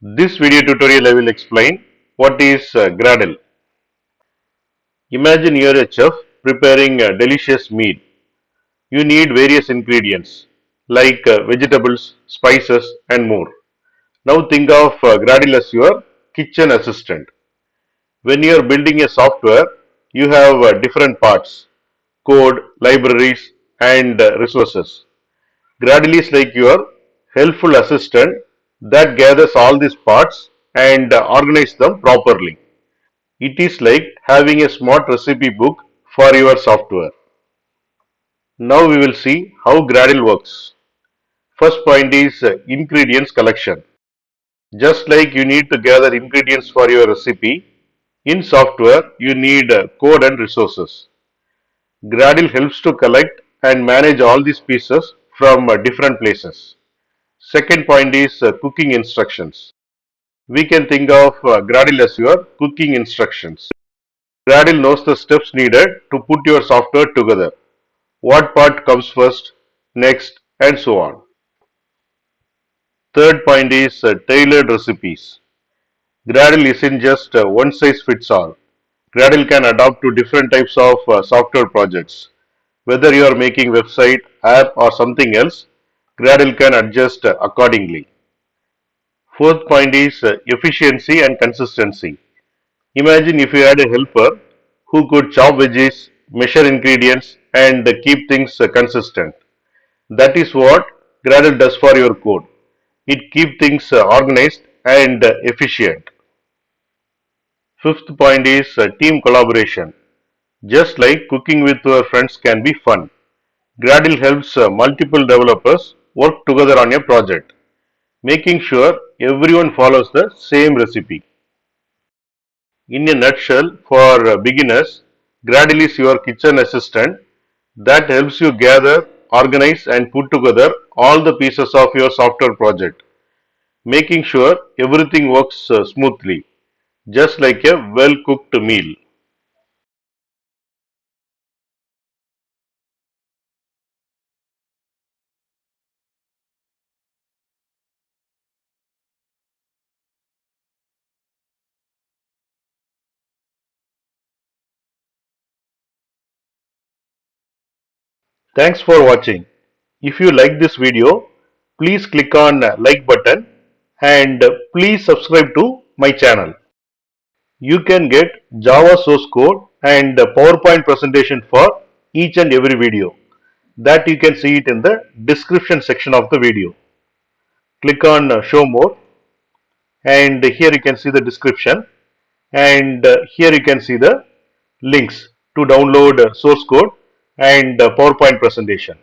This video tutorial I will explain what is Gradle. Imagine you are a chef preparing a delicious meal. You need various ingredients like vegetables, spices and more. Now think of Gradle as your kitchen assistant. When you are building a software, you have different parts, code, libraries and resources. Gradle is like your helpful assistant that gathers all these parts and organizes them properly. It is like having a smart recipe book for your software. Now we will see how Gradle works. First point is ingredients collection. Just like you need to gather ingredients for your recipe, in software you need code and resources. Gradle helps to collect and manage all these pieces from different places. Second point is cooking instructions. We can think of Gradle as your cooking instructions. Gradle knows the steps needed to put your software together. What part comes first, next, and so on. Third point is tailored recipes. Gradle isn't just one size fits all. Gradle can adapt to different types of software projects. Whether you are making website, app or something else, Gradle can adjust accordingly. Fourth point is efficiency and consistency. Imagine if you had a helper who could chop veggies, measure ingredients and keep things consistent. That is what Gradle does for your code. It keeps things organized and efficient. Fifth point is team collaboration. Just like cooking with your friends can be fun, Gradle helps multiple developers work together on a project, making sure everyone follows the same recipe. In a nutshell, for beginners, Gradle is your kitchen assistant that helps you gather, organize and put together all the pieces of your software project, making sure everything works smoothly, just like a well cooked meal. Thanks for watching. If you like this video, please click on like button and please subscribe to my channel. You can get Java source code and PowerPoint presentation for each and every video. That you can see it in the description section of the video. Click on show more and here you can see the description and here you can see the links to download source code and PowerPoint presentation.